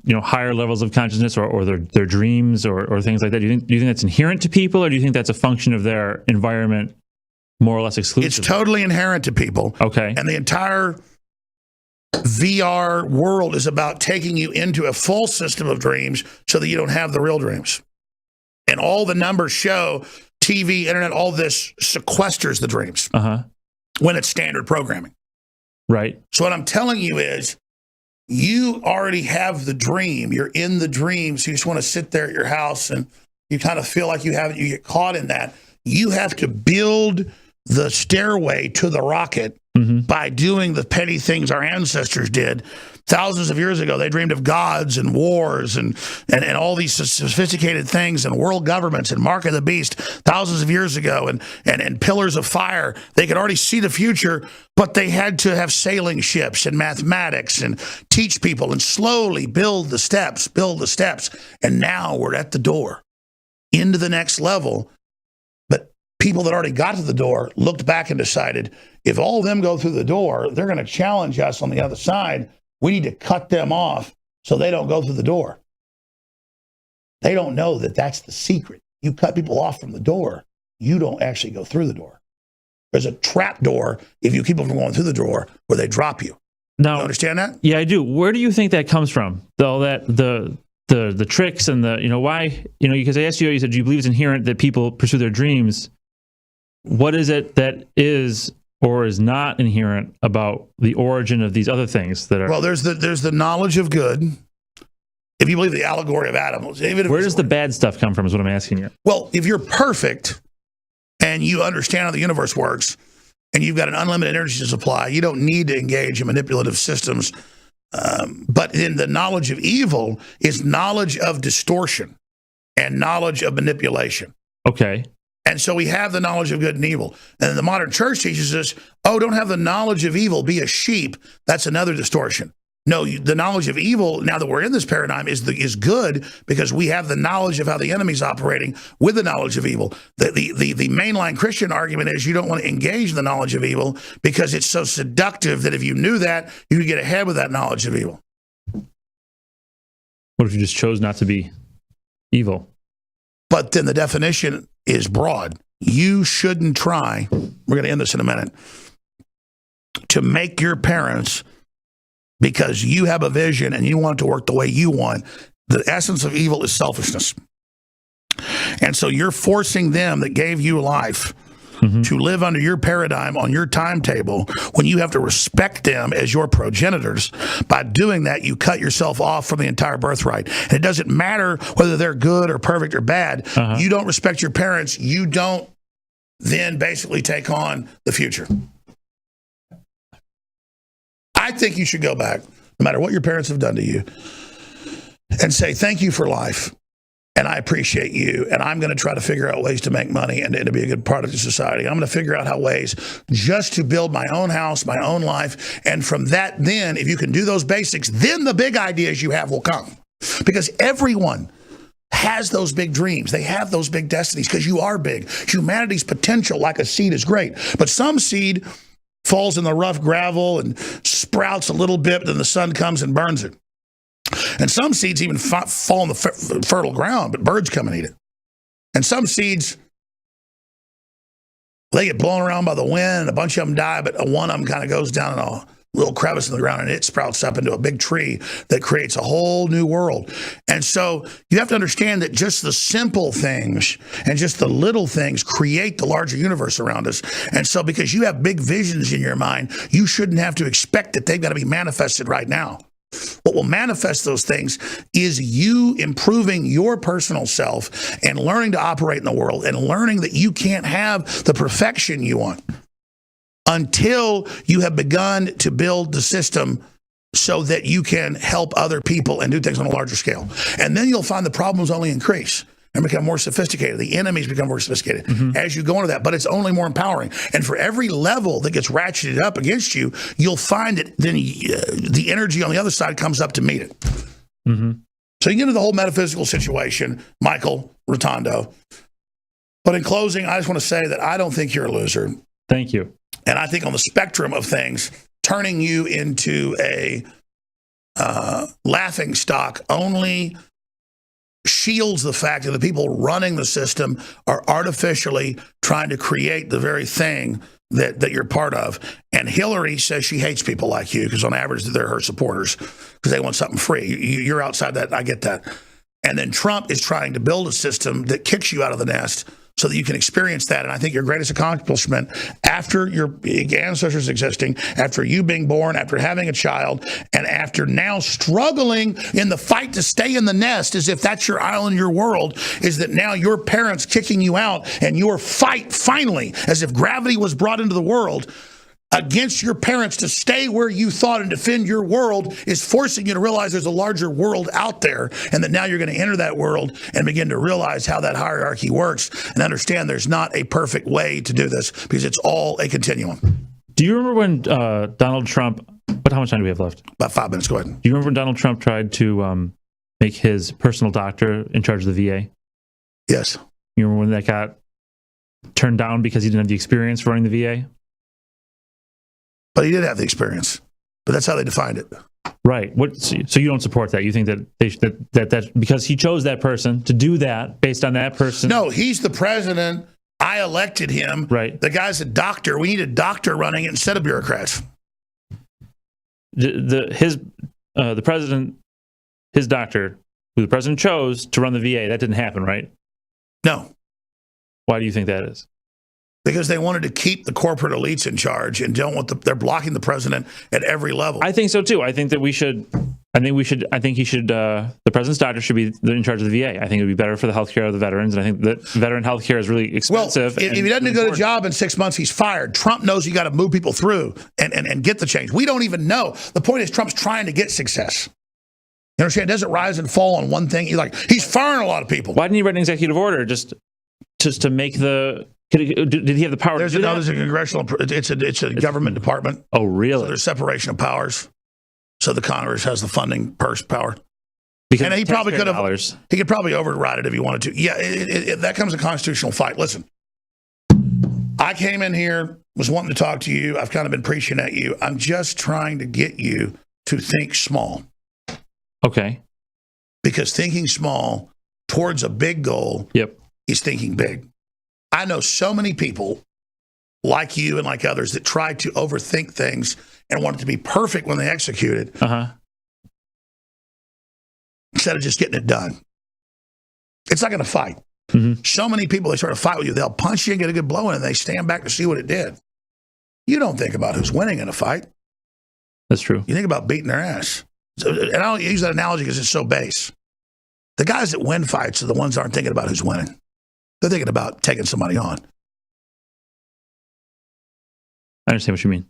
higher levels of consciousness or their dreams or things like that? Do you think that's inherent to people, or do you think that's a function of their environment, more or less exclusively? It's totally inherent to people. Okay. And the entire VR world is about taking you into a false system of dreams so that you don't have the real dreams. And all the numbers show TV, internet, all this sequesters the dreams when it's standard programming. Right. So what I'm telling you is you already have the dream. You're in the dream. So you just want to sit there at your house and you kind of feel like you haven't, you get caught in that. You have to build the stairway to the rocket by doing the petty things our ancestors did. Thousands of years ago, they dreamed of gods and wars and all these sophisticated things and world governments and Mark of the Beast thousands of years ago and pillars of fire. They could already see the future, but they had to have sailing ships and mathematics and teach people and slowly build the steps. And now we're at the door into the next level. But people that already got to the door looked back and decided, if all of them go through the door, they're going to challenge us on the other side. We need to cut them off so they don't go through the door. They don't know that that's the secret. You cut people off from the door, you don't actually go through the door. There's a trap door if you keep them from going through the door where they drop you. Now, you understand that? Yeah, I do. Where do you think that comes from? All that the tricks and the why because I asked you, you said, do you believe it's inherent that people pursue their dreams? What is it that is or is not inherent about the origin of these other things that are? Well, there's the knowledge of good. If you believe the allegory of Adam, where does the bad stuff come from? Is what I'm asking you. Well, if you're perfect and you understand how the universe works, and you've got an unlimited energy supply, you don't need to engage in manipulative systems. But in the knowledge of evil is knowledge of distortion and knowledge of manipulation. Okay. And so we have the knowledge of good and evil. And the modern church teaches us, don't have the knowledge of evil, be a sheep. That's another distortion. No, the knowledge of evil, now that we're in this paradigm, is good because we have the knowledge of how the enemy's operating with the knowledge of evil. The mainline Christian argument is you don't want to engage in the knowledge of evil because it's so seductive that if you knew that, you could get ahead with that knowledge of evil. What if you just chose not to be evil? But then the definition is broad. You shouldn't try, we're going to end this in a minute, to make your parents, because you have a vision and you want it to work the way you want. The essence of evil is selfishness. And so you're forcing them that gave you life to live under your paradigm on your timetable when you have to respect them as your progenitors. By doing that, you cut yourself off from the entire birthright. And it doesn't matter whether they're good or perfect or bad. You don't respect your parents. You don't then basically take on the future. I think you should go back, no matter what your parents have done to you, and say, thank you for life. And I appreciate you, and I'm going to try to figure out ways to make money and to be a good part of the society. I'm going to figure out how ways just to build my own house, my own life. And from that, then, if you can do those basics, then the big ideas you have will come. Because everyone has those big dreams. They have those big destinies because you are big. Humanity's potential, like a seed, is great. But some seed falls in the rough gravel and sprouts a little bit, then the sun comes and burns it. And some seeds even fall in the fertile ground, but birds come and eat it. And some seeds, they get blown around by the wind, and a bunch of them die, but one of them kind of goes down in a little crevice in the ground, and it sprouts up into a big tree that creates a whole new world. And so you have to understand that just the simple things and just the little things create the larger universe around us. And so because you have big visions in your mind, you shouldn't have to expect that they've got to be manifested right now. What will manifest those things is you improving your personal self and learning to operate in the world and learning that you can't have the perfection you want until you have begun to build the system so that you can help other people and do things on a larger scale. And then you'll find the problems only increase and become more sophisticated. The enemies become more sophisticated as you go into that, but it's only more empowering. And for every level that gets ratcheted up against you, you'll find that then the energy on the other side comes up to meet it. So you get into the whole metaphysical situation, Michael Rotondo. But in closing, I just want to say that I don't think you're a loser. Thank you. And I think on the spectrum of things, turning you into a laughing stock only shields the fact that the people running the system are artificially trying to create the very thing that you're part of. And Hillary says she hates people like you because on average they're her supporters because they want something free. You're outside that. I get that. And then Trump is trying to build a system that kicks you out of the nest so that you can experience that. And I think your greatest accomplishment after your ancestors existing, after you being born, after having a child, and after now struggling in the fight to stay in the nest as if that's your island, your world, is that now your parents kicking you out and your fight finally, as if gravity was brought into the world, against your parents to stay where you thought and defend your world is forcing you to realize there's a larger world out there and that now you're going to enter that world and begin to realize how that hierarchy works and understand there's not a perfect way to do this because it's all a continuum. Do you remember when Donald Trump, how much time do we have left? About 5 minutes, go ahead. Do you remember when Donald Trump tried to make his personal doctor in charge of the VA? Yes. You remember when that got turned down because he didn't have the experience running the VA? But he did have the experience. But that's how they defined it. Right. So you don't support that? You think that that because he chose that person to do that based on that person? No, he's the president. I elected him. Right. The guy's a doctor. We need a doctor running it instead of bureaucrats. The president, his doctor, who the president chose to run the VA, that didn't happen, right? No. Why do you think that is? Because they wanted to keep the corporate elites in charge and don't want they're blocking the president at every level. I think so too. I think he should, the president's doctor should be in charge of the VA. I think it would be better for the healthcare of the veterans. And I think that veteran healthcare is really expensive. Well, if he doesn't do a good job in 6 months, he's fired. Trump knows you got to move people through and get the change. We don't even know. The point is Trump's trying to get success. You understand? It doesn't rise and fall on one thing. He's firing a lot of people. Why didn't he write an executive order just to make the... Did he have the power to do that? There's a congressional... It's a government department. Oh, really? So there's separation of powers. So the Congress has the funding purse power. Because and he probably could have... He could probably override it if he wanted to. Yeah, that comes a constitutional fight. Listen, I came in here, was wanting to talk to you. I've kind of been preaching at you. I'm just trying to get you to think small. Okay. Because thinking small towards a big goal is thinking big. I know so many people like you and like others that try to overthink things and want it to be perfect when they execute it instead of just getting it done. It's not going to fight. Mm-hmm. So many people, they start to fight with you. They'll punch you and get a good blow in and they stand back to see what it did. You don't think about who's winning in a fight. That's true. You think about beating their ass. And I don't use that analogy because it's so base. The guys that win fights are the ones that aren't thinking about who's winning. They're thinking about taking somebody on. I understand what you mean.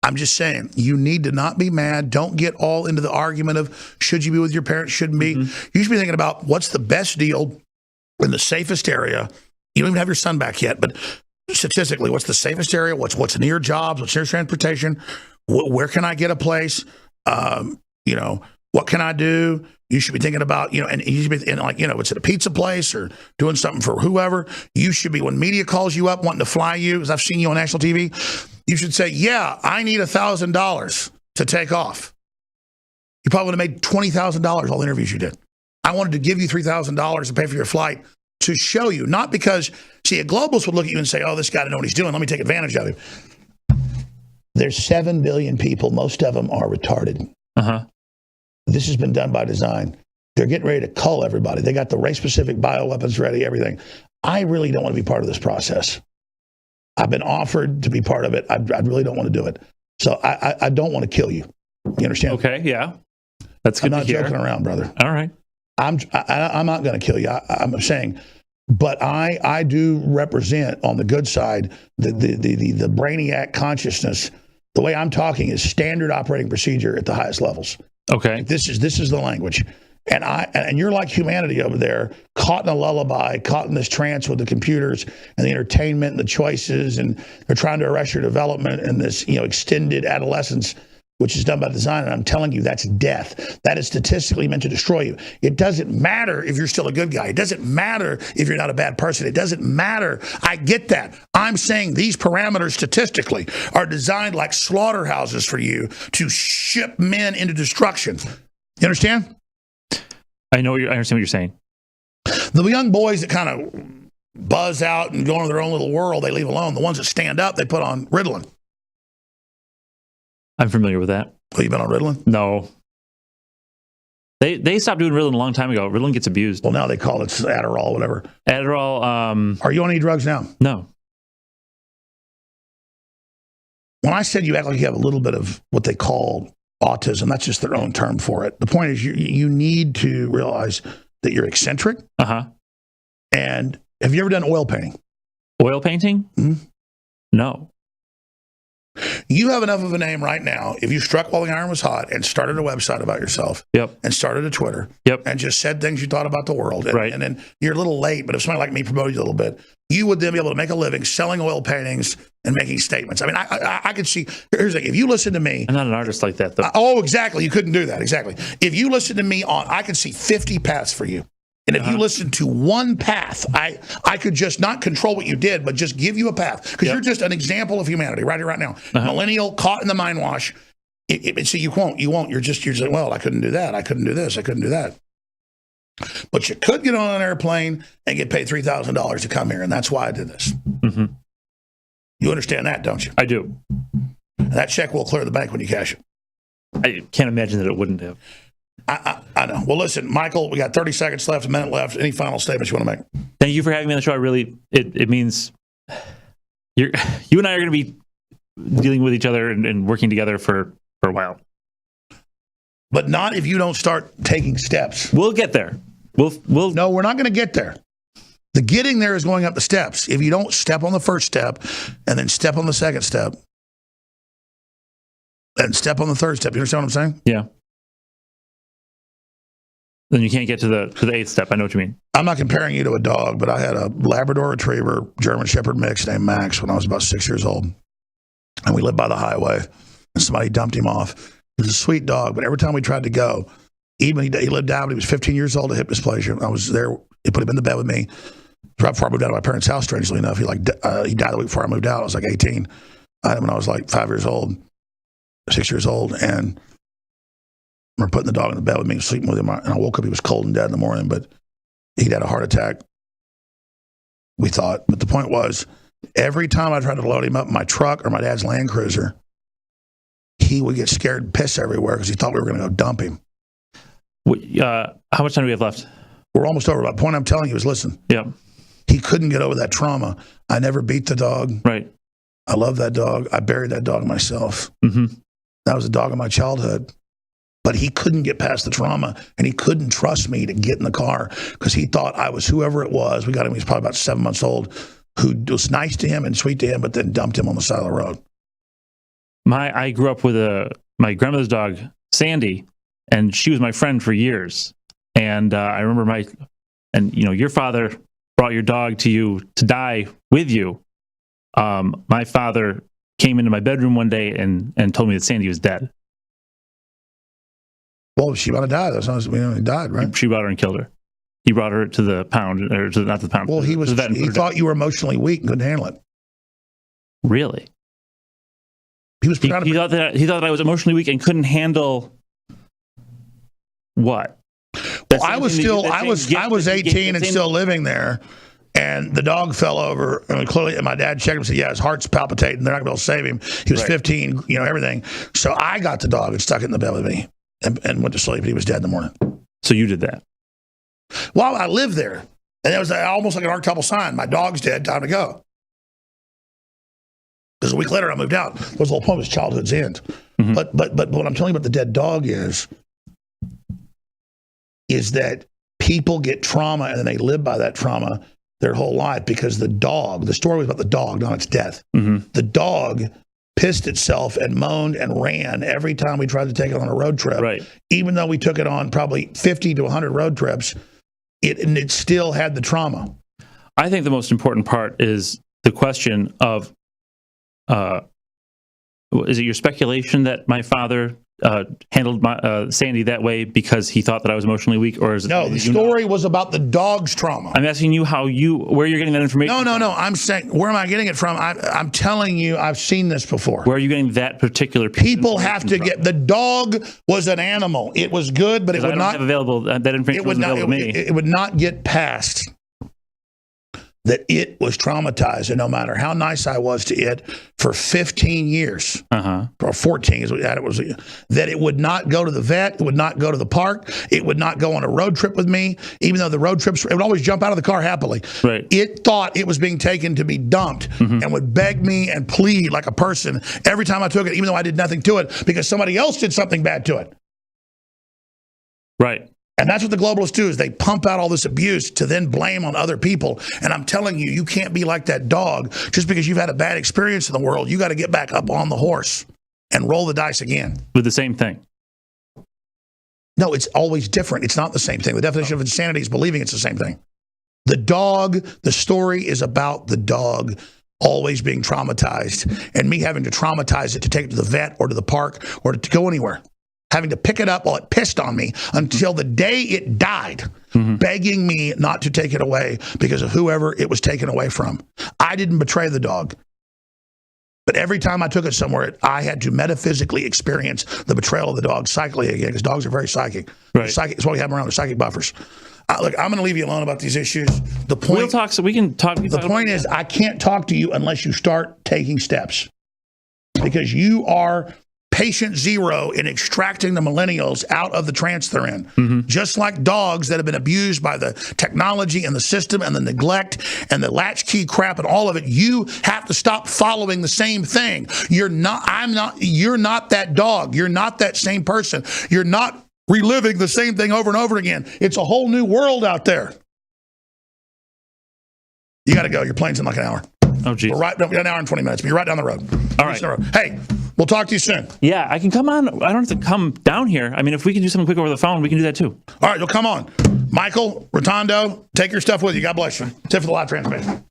I'm just saying, you need to not be mad. Don't get all into the argument of should you be with your parents, shouldn't be. Mm-hmm. You should be thinking about what's the best deal in the safest area. You don't even have your son back yet, but statistically, what's the safest area? What's near jobs? What's near transportation? Where can I get a place? What can I do? You should be thinking about, and you should be it's at a pizza place or doing something for whoever. You should be, when media calls you up wanting to fly you, as I've seen you on national TV, you should say, yeah, I need $1,000 to take off. You probably would have made $20,000 all the interviews you did. I wanted to give you $3,000 to pay for your flight to show you, not because, see, a globalist would look at you and say, oh, this guy doesn't know what he's doing. Let me take advantage of him. There's 7 billion people. Most of them are retarded. Uh-huh. This has been done by design. They're getting ready to cull everybody. They got the race-specific bioweapons ready, everything. I really don't want to be part of this process. I've been offered to be part of it. I really don't want to do it. So I don't want to kill you. You understand? Okay, yeah. That's good to hear. I'm not joking around, brother. All right. I'm not going to kill you. I'm saying, but I do represent on the good side the brainiac consciousness. The way I'm talking is standard operating procedure at the highest levels. Okay. This is the language. And you're like humanity over there, caught in a lullaby, caught in this trance with the computers and the entertainment and the choices, and they're trying to arrest your development in this, extended adolescence, which is done by design. And I'm telling you, that's death. That is statistically meant to destroy you. It doesn't matter if you're still a good guy. It doesn't matter if you're not a bad person. It doesn't matter. I get that. I'm saying these parameters statistically are designed like slaughterhouses for you to ship men into destruction. You understand? I understand what you're saying. The young boys that kind of buzz out and go into their own little world, they leave alone. The ones that stand up, they put on Ritalin. I'm familiar with that. Well, you been on Ritalin? No. They stopped doing Ritalin a long time ago. Ritalin gets abused. Well, now they call it Adderall, whatever. Adderall. Are you on any drugs now? No. When I said you act like you have a little bit of what they call autism, that's just their own term for it. The point is you need to realize that you're eccentric. Uh-huh. And have you ever done oil painting? Oil painting? Mm-hmm. No. You have enough of a name right now. If you struck while the iron was hot and started a website about yourself, and started a Twitter, and just said things you thought about the world, and then you're a little late, but if somebody like me promoted you a little bit, you would then be able to make a living selling oil paintings and making statements. I mean, I could see. Here's the thing: if you listen to me, I'm not an artist like that, though. Oh, exactly. You couldn't do that. Exactly. If you listen to me I could see 50 paths for you. And if you listen to one path, I could just not control what you did, but just give you a path. Because you're just an example of humanity right here, right now. Millennial, caught in the mind wash. So you won't. You're just like, well, I couldn't do that. I couldn't do this. I couldn't do that. But you could get on an airplane and get paid $3,000 to come here. And that's why I did this. Mm-hmm. You understand that, don't you? I do. And that check will clear the bank when you cash it. I can't imagine that it wouldn't have. I know. Well, listen, Michael, we got 30 seconds left, a minute left. Any final statements you want to make? Thank you for having me on the show. I really, it means you and I are going to be dealing with each other and working together for a while. But not if you don't start taking steps. We'll get there. We'll. No, we're not going to get there. The getting there is going up the steps. If you don't step on the first step and then step on the second step and step on the third step, you understand what I'm saying? Yeah. Then you can't get to the eighth step. I know what you mean. I'm not comparing you to a dog, but I had a Labrador Retriever, German Shepherd mix named Max when I was about 6 years old. And we lived by the highway, and somebody dumped him off. He was a sweet dog, but every time we tried to go, even he lived out, he was 15 years old, a hip dysplasia. I was there. He put him in the bed with me. Right before I moved out of my parents' house, strangely enough. He died the week before I moved out. I was like 18. I had him when I was like 5 years old, 6 years old, and we're putting the dog in the bed with me, sleeping with him, and I woke up, he was cold and dead in the morning, but he'd had a heart attack, we thought. But the point was, every time I tried to load him up in my truck or my dad's Land Cruiser, he would get scared and piss everywhere because he thought we were going to go dump him. How much time do we have left? We're almost over. The point I'm telling you is, listen. Yeah. He couldn't get over that trauma. I never beat the dog. Right. I love that dog. I buried that dog myself. Mm-hmm. That was the dog of my childhood. But he couldn't get past the trauma, and he couldn't trust me to get in the car because he thought I was whoever it was. We got him, he was probably about 7 months old, who was nice to him and sweet to him, but then dumped him on the side of the road. I grew up with my grandmother's dog, Sandy, and she was my friend for years. And I remember your father brought your dog to you to die with you. My father came into my bedroom one day and told me that Sandy was dead. Well, she might have died. That's not, he died, right? She brought her and killed her. He brought her to the pound, or not to the pound. Well, he thought you were emotionally weak and couldn't handle it. Really? He was proud of he thought that I was emotionally weak and couldn't handle what? Well, I was 18 and still living there, and the dog fell over. And clearly, and my dad checked him and said, "Yeah, his heart's palpitating. They're not going to be able to save him." He was 15, everything. So I got the dog and stuck it in the bed with me. And went to sleep, and he was dead in the morning. So you did that? Well, I lived there. And it was almost like an archetypal sign. My dog's dead, time to go. Because a week later, I moved out. That was the whole point of his childhood's end. Mm-hmm. But what I'm telling you about the dead dog is that people get trauma, and then they live by that trauma their whole life because the story was about the dog, not its death. Mm-hmm. The dog pissed itself and moaned and ran every time we tried to take it on a road trip. Right. Even though we took it on probably 50 to 100 road trips, it still had the trauma. I think the most important part is the question of, is it your speculation that my father handled Sandy that way because he thought that I was emotionally weak, or is it? No, the story was about the dog's trauma. I'm asking you where you're getting that information. No. I'm saying, where am I getting it from? I'm telling you, I've seen this before. Where are you getting that particular piece? People have to get. The dog was an animal. It was good, but it would not have available. That information wasn't available to me. It would not get past that it was traumatized, and no matter how nice I was to it for 15 years, or 14 is what it was, that it would not go to the vet, it would not go to the park, it would not go on a road trip with me, even though the road trips, it would always jump out of the car happily. Right. It thought it was being taken to be dumped and would beg me and plead like a person every time I took it, even though I did nothing to it, because somebody else did something bad to it. Right. And that's what the globalists do, is they pump out all this abuse to then blame on other people. And I'm telling you, you can't be like that dog. Just because you've had a bad experience in the world, you got to get back up on the horse and roll the dice again. With the same thing. No, it's always different. It's not the same thing. The definition of insanity is believing it's the same thing. The dog, the story is about the dog always being traumatized and me having to traumatize it to take it to the vet or to the park or to go anywhere. Having to pick it up while it pissed on me until the day it died, begging me not to take it away because of whoever it was taken away from. I didn't betray the dog. But every time I took it somewhere, I had to metaphysically experience the betrayal of the dog psychically again, because dogs are very psychic. Right. It's what we have them around, the psychic buffers. Look, I'm going to leave you alone about these issues. The point, we'll talk, so we can talk. The point is, I can't talk to you unless you start taking steps. Because you are patient zero in extracting the millennials out of the trance they're in. Just like dogs that have been abused by the technology and the system and the neglect and the latchkey crap and all of it, you have to stop following the same thing. You're not that dog. You're not that same person. You're not reliving the same thing over and over again. It's a whole new world out there. You got to go. Your plane's in like an hour. Oh, geez. We're right, an hour and 20 minutes, but you're right down the road. All right. Hey, we'll talk to you soon. Yeah, I can come on. I don't have to come down here. I mean, if we can do something quick over the phone, we can do that too. All right, you'll come on. Michael, Rotondo, take your stuff with you. God bless you. That's it for the live transmission.